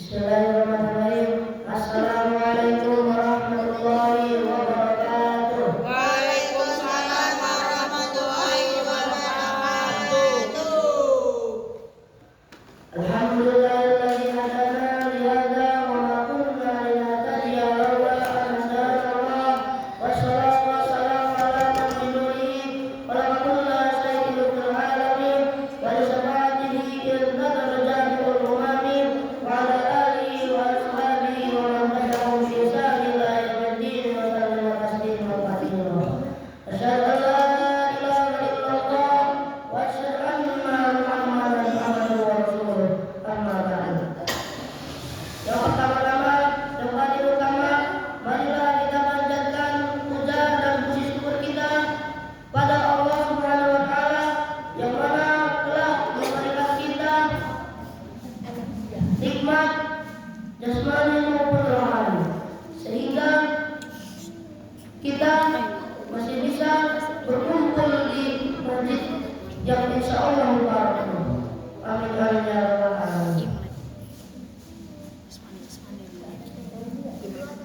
Bismillahirrahmanirrahim. Assalamualaikum warahmatullahi wabarakatuh. Waalaikumsalam warahmatullahi wabarakatuh. Alhamdulillahilladzi hadana li hadza wa ma kunna linahtadiya laula an hadana Allah. Wassalatu wassalamu ala man bihi khalaqa kulla shay'in fil alamin wa li sabatihi irdada jami'ul umamin wa ala alihi wa ashabihi wa man tabi'ahum bi ihsan ila yaumiddin wa sallama tasliman katsiran. Asyhadu an la ilaha illallah wa asyhadu anna Muhammadan abduhu wa rasuluh. Amma ba'du. Yang pertama-tama, yang paling utama, marilah kita panjatkan puja dan puji syukur kita pada Allah Subhanahu wa taala yang mana telah memberikan kita nikmat jasmani maupun rohani sehingga kita masih bisa berkumpul di masjid yang insya Allah mubarak. Amin amin ya rabbal alamin.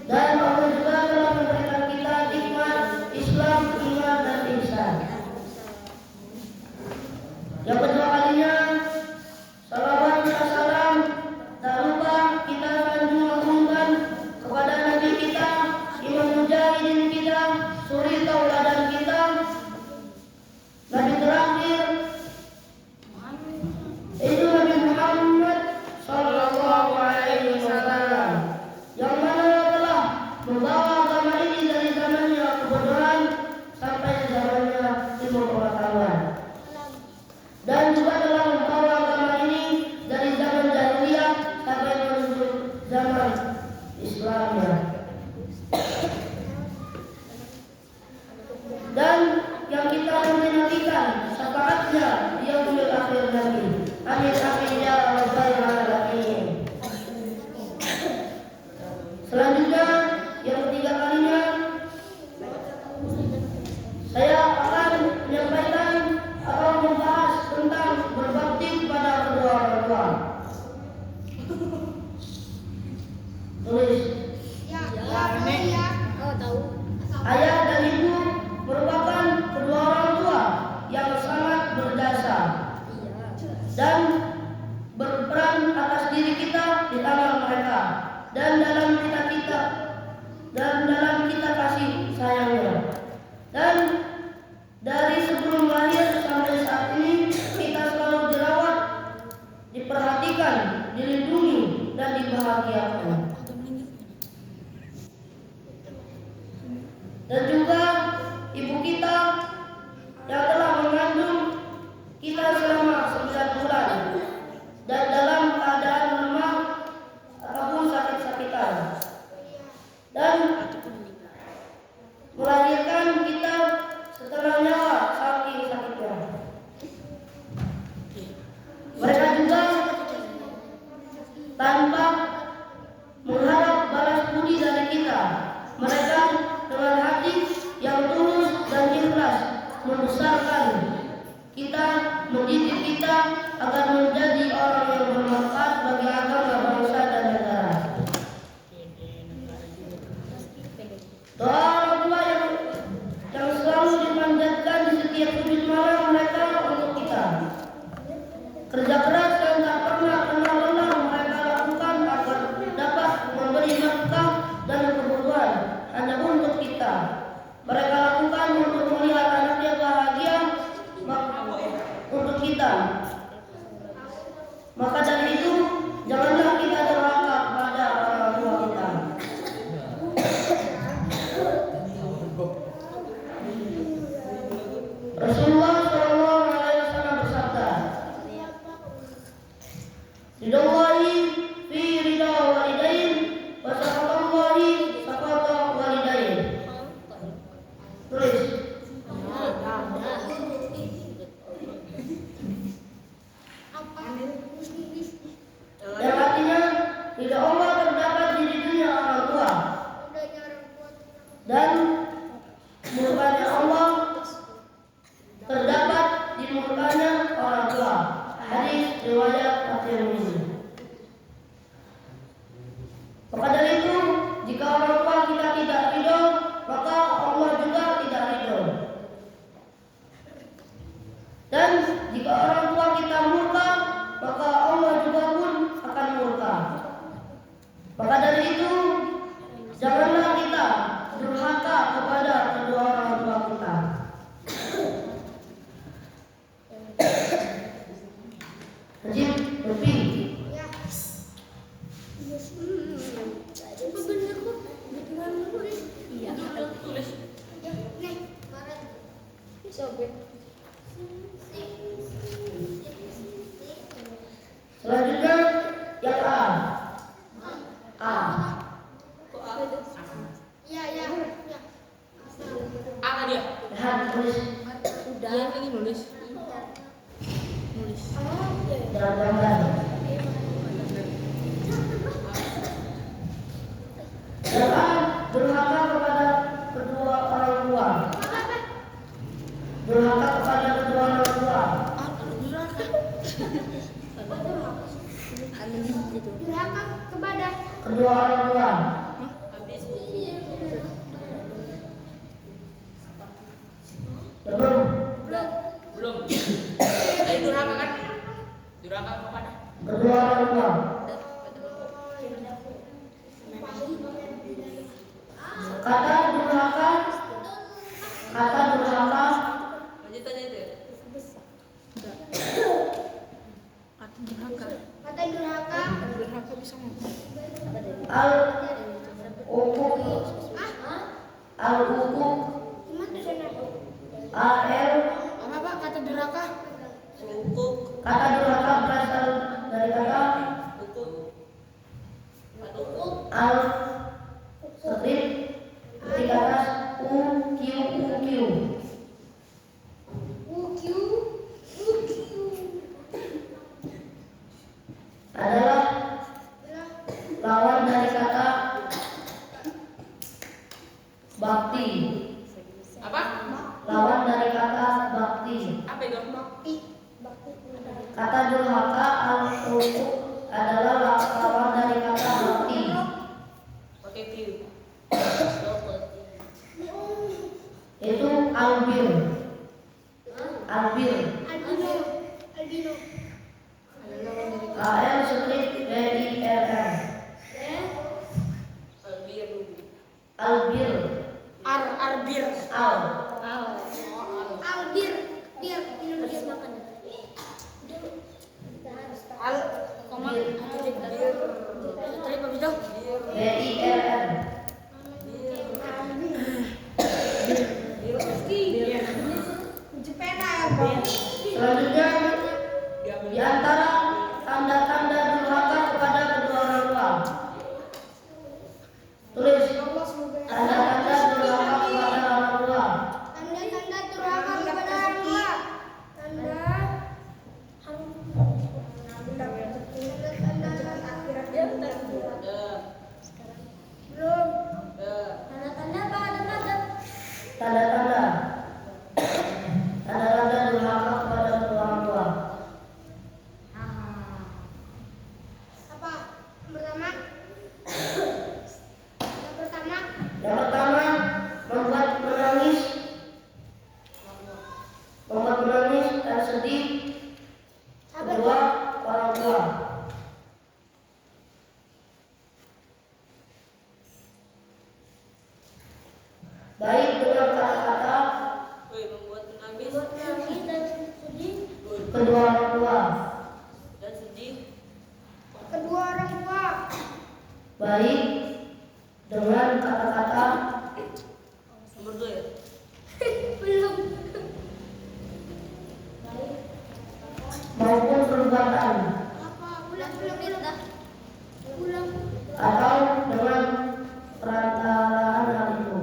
Dan Allah juga telah memberikan kita nikmat Islam, iman dan ihsan. Yang kedua kalinya, salawat dan salam tak lupa kita sanjungkan kepada Nabi kita, Imam Mujahidin kita, suri tauladan kita, Nabi terakhir itu Nabi Muhammad sallallahu alaihi wasallam yang mana telah membawa agama ini dari zamannya kebodohan sampai zamannya ilmu pengetahuan, dan juga telah membawa agama ini dari zaman jahiliyah sampai menuju zaman Islamnya. Dan yang kita menantikan syafaatnya di yaumil akhir nanti. Amin amin ya rabbal alamin. Selanjutnya, yang ketiga kalinya, saya akan menyampaikan atau membahas tentang berbakti kepada kedua orang tua. Tulis. Ayah dan ibu merupakan kedua orang tua yang sangat berjasa dan berperan atas diri kita di tangan mereka dan dalam kita kasih sayangnya. Dan dari sebelum lahir sampai saat ini kita selalu dirawat, diperhatikan, dilindungi dan dibahagiakan. Dan juga ibu kita yang telah mengandung kita selama 9 bulan dan dalam keadaan lemah ataupun sakit-sakitan, dan melahirkan kita setengah nyawa saking sakitnya. Mereka juga tanpa mengharap balas budi dari kita, mereka dengan hati yang tulus dan ikhlas membesarkan kita, mendidik kita agar menjadi orang yang bermanfaat bagi agama, bangsa dan negara. Doa orang tua yang selalu dipanjatkan di setiap sudut malam mereka untuk kita. Kerja keras yang tak pernah kenal lelah mereka lakukan agar dapat memberi nafkah dan kebutuhan hanya untuk kita. Mereka lakukan untuk melihat anaknya bahagia untuk kita. Maka dari itu, janganlah kita durhaka kepada orang tua kita. Rasulullah sallallahu alaihi wasallam bersabda, "Ridallahi fi ridha walidain wa sakhatallahi sakhata walidain." Tulis. Yang artinya ridha Allah terdapat di dunia orang tua dan murkanya Allah terdapat di murkanya orang tua. Hadis riwayat At-Tirmidzi. Najib, Lutfi. Ya. Coba bener kok. Beneran nulis. Iya. Tulis. Nih, Maret. Sobek. Selanjutnya yang A. A. Kok A? Ya, ya. Ya. A tadi ya? Lihat tulis Udah. Iya, ini nulis. Nulis. Oh, ya. dalam gambar. Yang A durhaka kepada kedua orang tua. Apa? Durhaka kepada kedua orang tua. Durhaka kepada Kedua orang tua. Habis. Belum. Belum. Tadi durhaka kan? Durhaka kepada? Kedua orang tua. Kata durhaka. Kata durhaka. Lanjutannya itu ya? kata durhaka. Durhaka bisa ngomong. Al ukuk. Al ukuk. Gimana tulisannya? Al. Apa kata durhaka? Ukuk. Kata durhaka berasal dari kata Ukuk. Ukuk. al skrip ketika atas u q UQ. adalah lawan dari kata bakti. Apa? Lawan dari kata bakti. Apa itu? Bakti. Kata durhaka al ukuk adalah lawan dari kata bakti. Pakai Q. Itu albir. Albir. Albino. Albino. Al skrip BIR. Albiru. Albir. Arbir. Al. Albir. Biar minum dia makan. Al. Koma. Tadi apa itu? BIR. Selanjutnya di antara tanda-tanda durhaka kepada kedua orang tua. Tulis tanda-tanda durhaka kepada orang tua. Tanda-tanda durhaka kepada orang tua. Belum. Tanda-tanda apa? Tanda-tanda. Tanda-tanda. Tanda-tanda durhaka kepada kedua orang tua. Apa? Yang pertama. Yang pertama. Yang pertama, membuat menangis. Membuat menangis dan sedih kedua orang tua. Baik dengan kata-kata Woi, membuat menangis Menangis dan sedih. kedua orang tua. dan sedih. Kedua orang tua. Baik dengan kata-kata Nomor 2 ya? Belum. maupun perbuatan Apa? Ulang kita. Ulang. atau dengan perantaraan hal itu.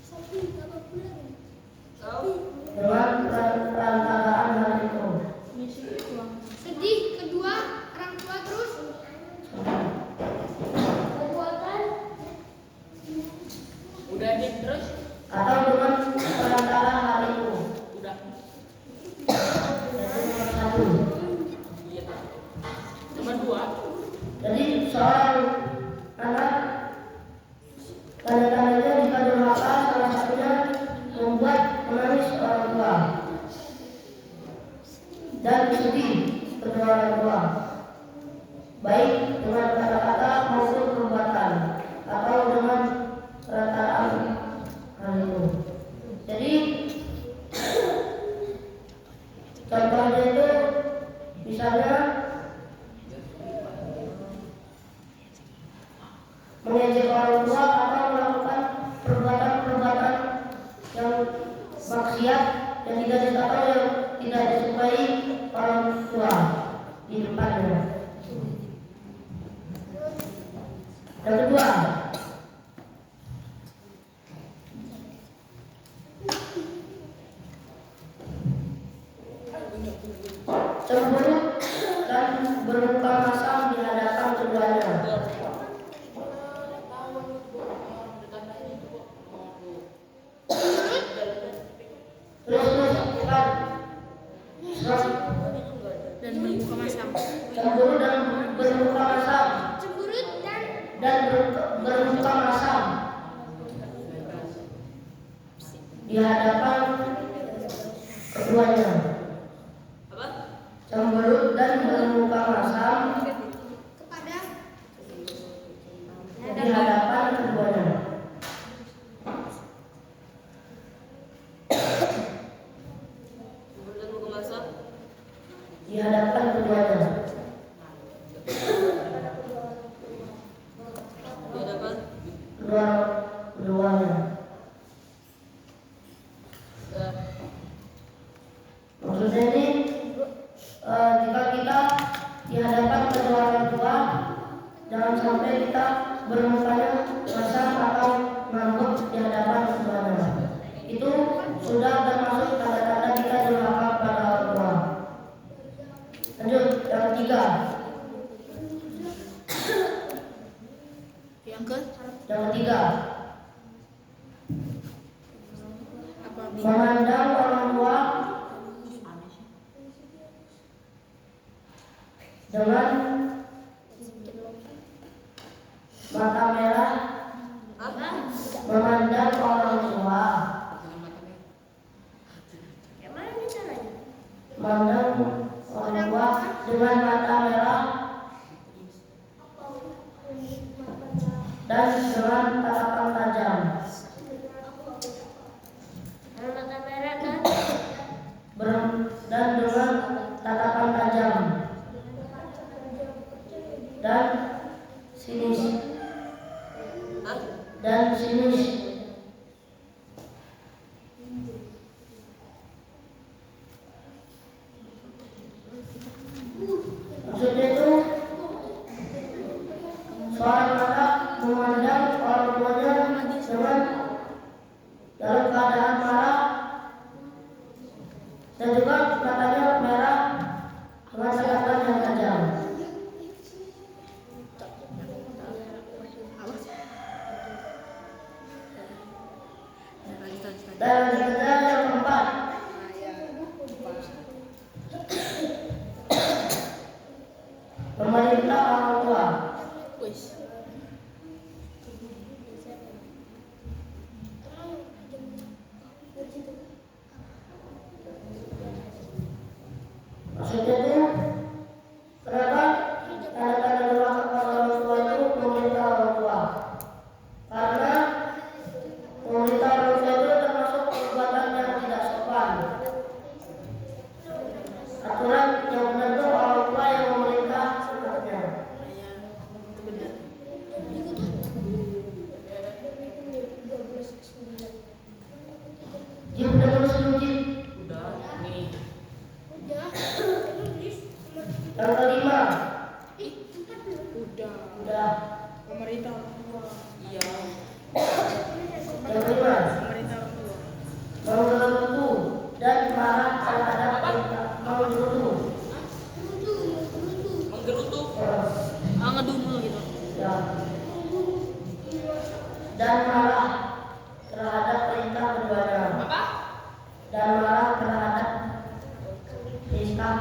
Sapi apa ulang? Tahu? Dengan perantaraan hal itu. Sedih kedua orang tua terus. Perbuatan. Udah nih terus? Atau dengan perantaraan hal itu. Udah. Itu nomor satu. Iya. Nomor 2. Jadi seorang anak tanda-tandanya jika durhaka salah satunya membuat menangis orang tua dan sedih kedua orang tua, baik dengan kata-kata maupun perbuatan atau dengan perantaraan hal itu. Jadi contohnya itu misalnya misalnya mengejek orang tua atau melakukan perbuatan-perbuatan yang maksiat yang tidak disukai, yang tidak disukai orang tua di depannya. Yang kedua, cemberut dan bermuka masam di hadapan keduanya. Terus bukan Dan bermuka masam. cemberut dan bermuka masam Cemberut dan bermuka masam di hadapan keduanya. Apa? Cemberut dan bermuka masam kepada di hadapan keduanya. Kemudian buku masa. Di hadapan keduanya. Di hadapan. Keduanya. Ya. Maksudnya ini jika kita di hadapan kedua orang tua, jangan sampai kita bermukanya masam atau ngambek di hadapan keduanya. Itu sudah termasuk tanda-tanda kita durhaka pada orang tua. Lanjut, yang ketiga. Yang ketiga, memandang orang tua dengan mata merah. Memandang orang tua, memandang orang tua dengan mata merah dan dengan tatapan tajam. Dan dengan tatapan tajam dan sinis. Maksudnya itu seorang anak memandang orang tuanya dengan dalam keadaan marah dan juga matanya merah dengan tatapan yang tajam. Dan selanjutnya yang keempat, memerintah orang tua. Maksudnya itu kenapa tanda-tanda durhaka pada orang tua itu memerintah orang tua? Karena memerintah orang tua itu termasuk perbuatan yang tidak sopan. Aturan yang benar itu orang tua yang memerintah anaknya. Jim udah terus Jim. Udah. Nih. Yang kelima, Udah. udah. Pemerintah orang tua. Iya. Yang kelima, Pemerintah orang tua. menggerutu dan marah terhadap perintah. Menggerutu. Menggerutu. Ngedumul gitu. Ya. Dan marah terhadap perintah keduanya. Apa? Dan marah terhadap perintah.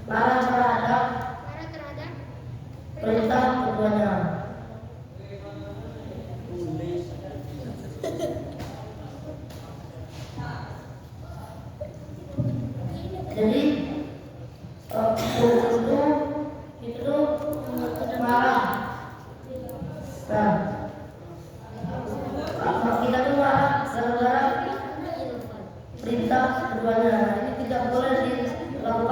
Marah terhadap perintah keduanya. Jadi itu marah. Nah, kalau kita tuh marah gara-gara perintah keduanya. Ini tidak boleh dilakukan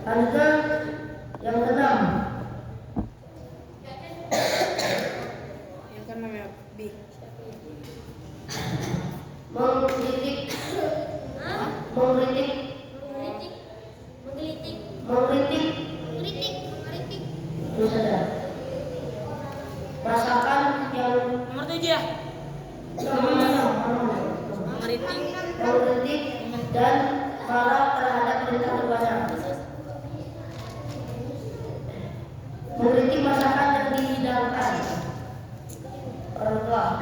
Selanjutnya yang keenam. Yang keenam ya, B. Mengkritik. Mengkritik. Itu saja. Masakan yang Nomor 7 ya. mengkritik dan marah terhadap perintah tuannya. Mengkritik masakan yang dihidangkan orang tua.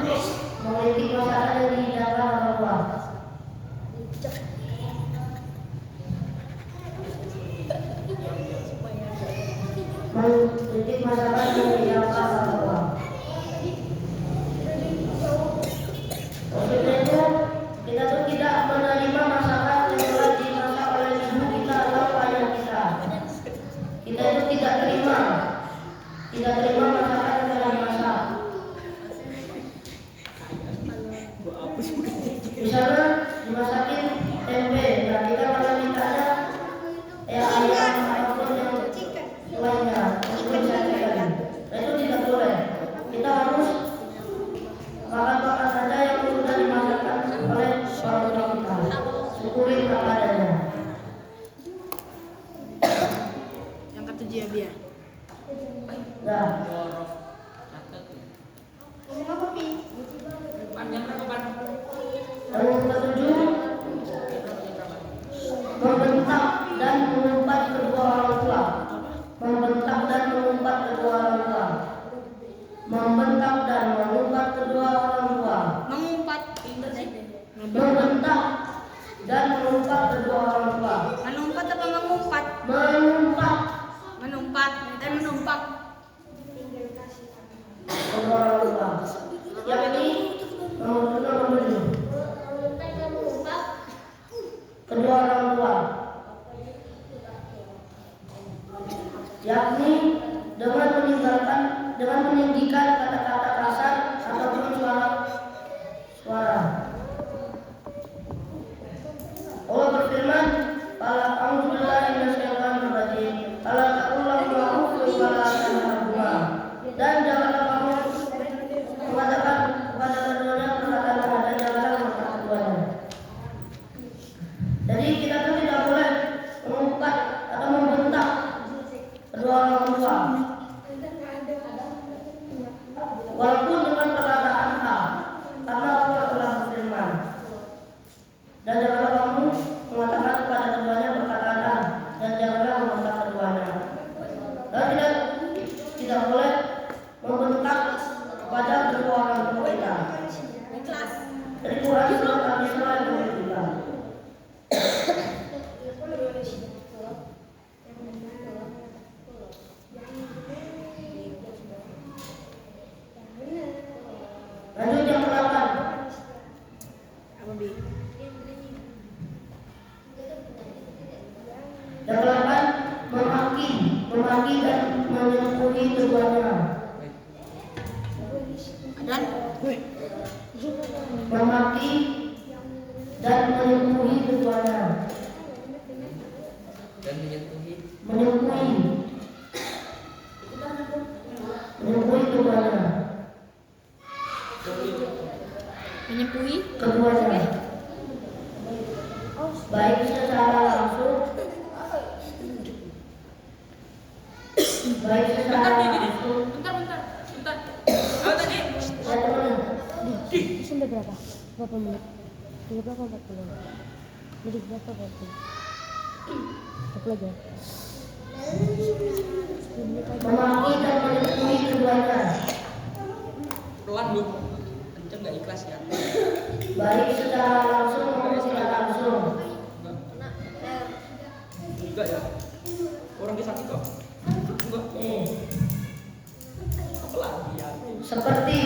Mengkritik masakan yang dihidangkan orang tua. Mengkritik masakan yang dihidangkan orang tua. Maksudnya itu kita tuh tidak menerima masakan yang telah dimasak oleh ibu kita atau ayah kita. Kita itu tidak terima masakan yang telah dimasak. Misalnya dimasakin tempe, nah kita kalau mintanya ayam ataupun yang lainnya, mungkin sajian. Nah itu tidak boleh. Kita harus makan saja yang sudah dimasakkan oleh orang tua kita. Syukuri apa adanya. Yang ketujuh ya, Bia. Nah, Panjang berapa pan? yang ketujuh, membentak dan mengumpat kedua orang tua. Membentak dan mengumpat kedua orang tua. Membentak dan mengumpat kedua orang tua. Mengumpat. Membentak dan mengumpat kedua orang tua. Menumpat apa mengumpat? Mengumpat Menumpat dan menumpak. kedua orang tua. Yang ini nomor 7. Kedua orang tua, yakni dengan meninggikan kata-kata kasar ataupun suara. Allah berfirman, "Qala a'udzubillahi minasyaitonir rajim. Qala taqullahu ma'rufun wa la tanharhuma." Dan janganlah kamu mengatakan kepada keduanya perkataan jahat dan janganlah mengumpat keduanya. Jadi kita tuh tidak boleh mengumpat atau membentak kedua orang tua, walaupun dengan perkataan hak, karena Allah telah berfirman. Dan janganlah kamu mengatakan kepada keduanya perkataan hak, dan janganlah membentak keduanya. Dan tidak boleh membentak kepada kedua orang tua kita. Dari Quran surat Al-Isra ayat 23. Lanjut yang ke-8. Apa, Bi? Yang ke-8, memaki dan menyentuhi keduanya. Dan Memaki dan menyentuhi keduanya. Dan menyentuhi. Menyentuhi keduanya. menyempuhi Keduanya. Baik secara langsung, baik secara langsung. Bentar. Apa tadi? Ya teman. Sudah berapa? Berapa menit? 30 berapa 40? Menit berapa 40? Apa lagi? 10 menit lagi. Memaki dan menyentuhi keduanya. Pelan lu. Kenceng nggak ikhlas ya? Baik secara langsung maupun tidak langsung. Enggak ya? Orang dia sakit kok. Enggak. Apa lagi ya? Seperti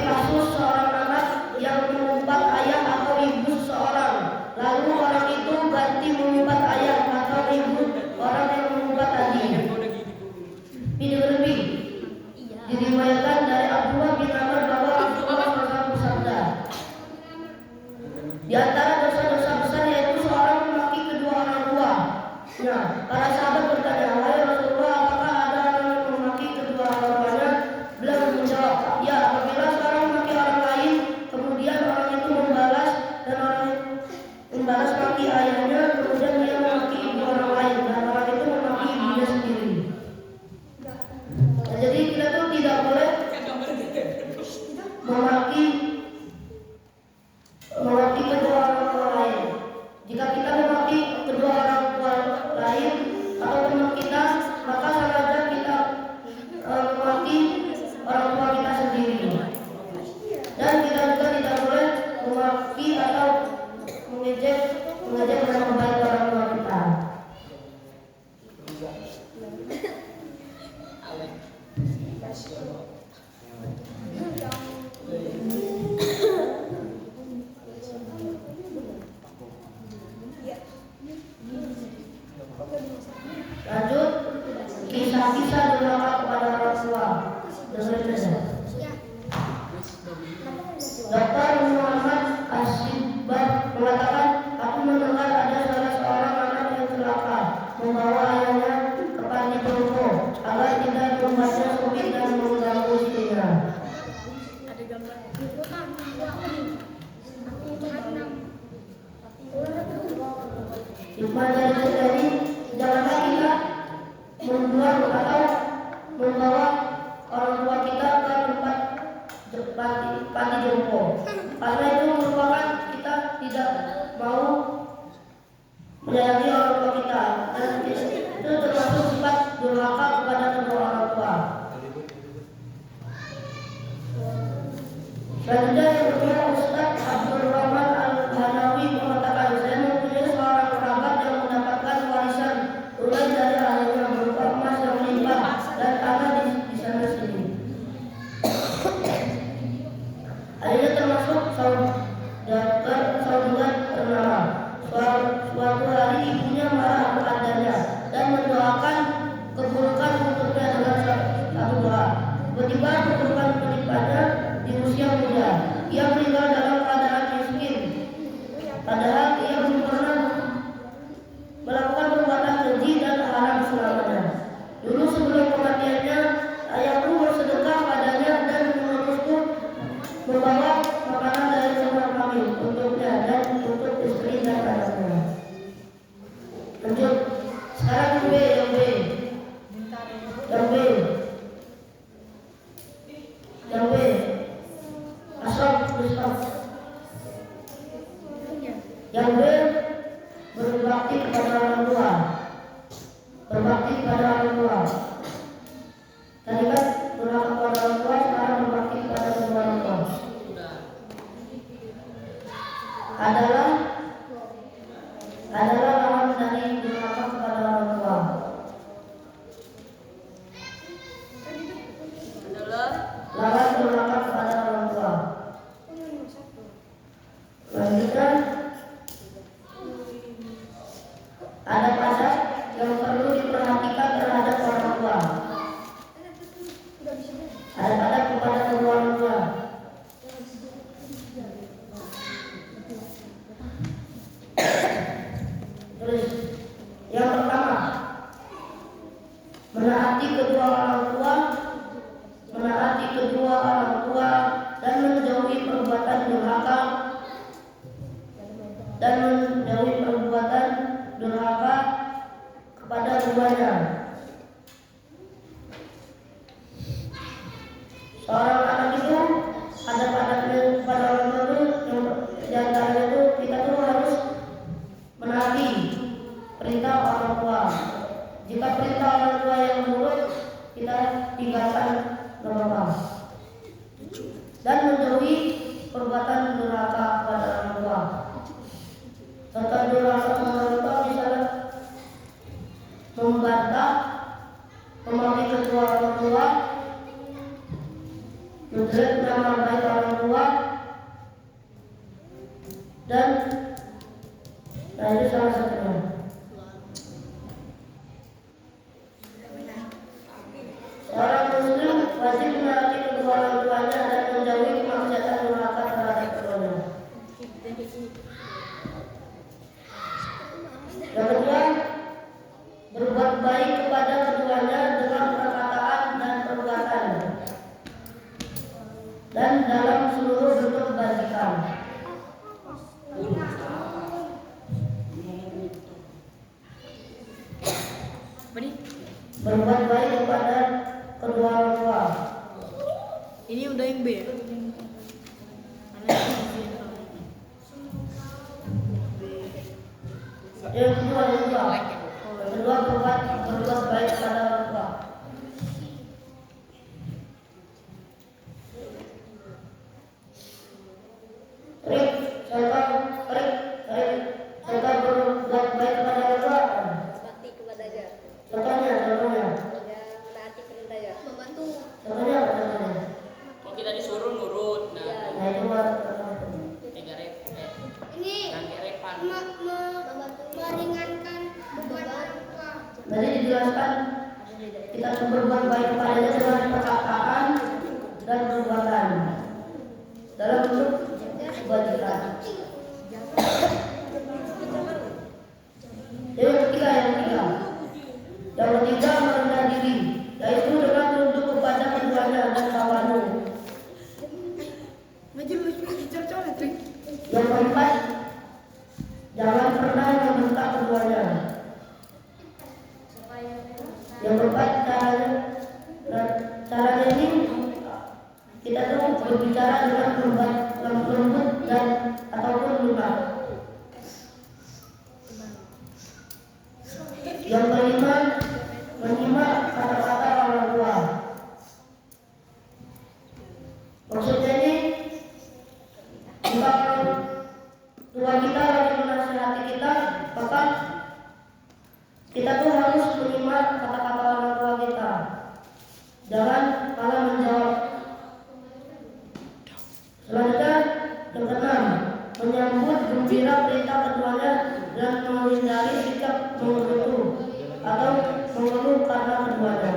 kasus seorang anak yang mengumpat ayah atau ibu seseorang, lalu orang itu ganti mengumpat ayah atau ibu orang yang mengumpat tadi. Ini lebih diriwayatkan dari Abdullah bin Amr bahwa Rasulullah SAW bersabda, di antara dosa-dosa besar yaitu seorang memaki kedua orang tua, Nah, para sahabat bertanya, "Wahai Rasulullah, apakah ada orang yang memaki kedua orang tuanya?" Beliau menjawab, "Ya, apabila seorang memaki orang lain, kemudian orang itu membalas dan orang membalas maki ayahnya, kemudian dia memaki ibu orang lain dan orang itu memaki ibunya sendiri." Nah, jadi kita tuh tidak boleh memaki kedua orang tua lain. Jika kita memaki kedua orang tua lain atau teman kita, maka sama saja kita memaki orang tua kita sendiri. Dan kita juga tidak boleh memaki atau mengejek nama baik orang tua kita. Lanjut, kisah-kisah durhaka kepada orang tua. Dr. Muhammad Asyibar mengatakan, "Aku mendengar ada salah seorang anak yang celaka membawa ayahnya ke panti jompo agar tidak membuatnya sulit dan mengganggu istrinya." Ada gambar. Hikmah dari cerita ini, janganlah kita membuang atau membawa orang tua kita ke tempat panti jompo, karena itu merupakan kita tidak mau menyayangi orang tua kita, dan itu termasuk sifat durhaka kepada kedua orang tua. Selanjutnya yang kedua, Ustaz Abdul Rahman Al-Hanawi mengatakan, "Saya mempunyai seorang kerabat yang mendapatkan warisan tunai dari ayahnya berupa emas yang melimpah dan tanah di sana sini. Ayahnya termasuk saudagar ternama. Suatu hari ibunya marah kepadanya dan mendoakan keburukan untuknya dengan satu doa. Tiba-tiba keburukan menimpanya di usia muda. Ia meninggal dalam keadaan miskin, padahal ia belum pernah melakukan perbuatan keji dan haram selamanya. Dulu sebelum kematiannya, ayahku bersedekah padanya dan mengutusku membawa makanan dari rumah kami untuknya dan untuk istri dan anaknya." Lanjut, sekarang yang B. Ashraf Ustaz. Yang B, berbakti kepada orang tua. Berbakti kepada orang tua. Tadi kan durhaka kepada orang tua, sekarang berbakti kepada kedua orang tua. Adalah lawan dari durhaka kepada orang tua. Lawan durhaka kepada orang tua. Lanjutkan, ada adab yang perlu diperhatikan terhadap orang tua. Ada adab kepada kedua orang tua. Terus, yang pertama, menaati kedua orang tua dan menjauhi perbuatan durhaka kepada keduanya. Seorang anak itu ada adabnya kepada orang tua itu, yang diantaranya itu kita tuh harus menaati perintah orang tua. Jika perintah orang tua yang buruk, kita tinggalkan nggak apa-apa. Dan menjauhi perbuatan durhaka kepada orang tua. Contoh durhaka kepada orang tua misalnya membantah, memaki kedua orang tua, menjelek nama baik orang tua, dan itu salah satunya. Seorang muslim wajib menaati kedua orang tuanya dan menjauhi kemaksiatan durhaka terhadap keduanya. Yang kedua, baik kepada keduanya dengan perkataan dan perbuatan dan dalam seluruh bentuk kebajikan. Apa nih? Berbuat baik kepada kedua orang tua. Ini udah yang B ya? Yang kedua berbuat baik kepada orang tua. Serta berbuat baik kepada orang tua. Bakti kepadanya. Contohnya. Yang taati perintahnya. Membantu. Contohnya. Kalau kita disuruh nurut, nah, Nah itu mah. Ini repan. meringankan beban orang tua. Tadi dijelaskan kita harus berbuat baik kepadanya dengan perkataan dan perbuatan dalam bentuk kebajikan. Yang ketiga merendah diri, yaitu dengan tunduk kepada keduanya dan kawannya. Yang keempat, jangan pernah membentak keduanya. Yang keempat, caranya ini kita tuh berbicara dengan lembut dan ataupun lunak. Yang kelima, menyimak kata-kata orang tua. Maksudnya ini, jika tua kita lagi menasihati kita, maka kita tuh harus menyimak kata-kata orang tua kita. Jangan malah menjawab. Selanjutnya, yang keenam, menyambut gembira perintah keduanya dan menghindari sikap mengeluh atau mengeluh karena keduanya.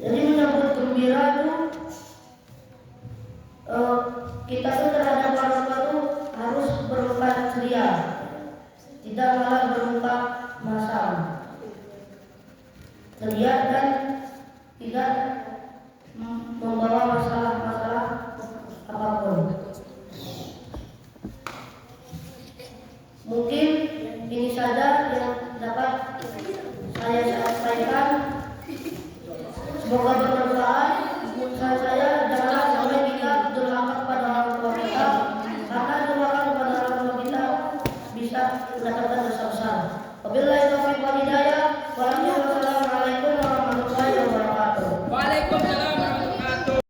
Jadi menyambut gembira itu kita tuh terhadap orang tua tuh harus bermuka ceria, tidak malah bermuka masam, ceria dan tidak membawa masalah-masalah apapun. Mungkin ini saja yang dapat saya sampaikan. Semoga bermanfaat. Saya jangan sampai kita durhaka kepada orang tua kita, karena durhaka kepada orang tua kita bisa mendatangkan dosa besar. Wabillahi taufiq wal hidayah. Wassalamualaikum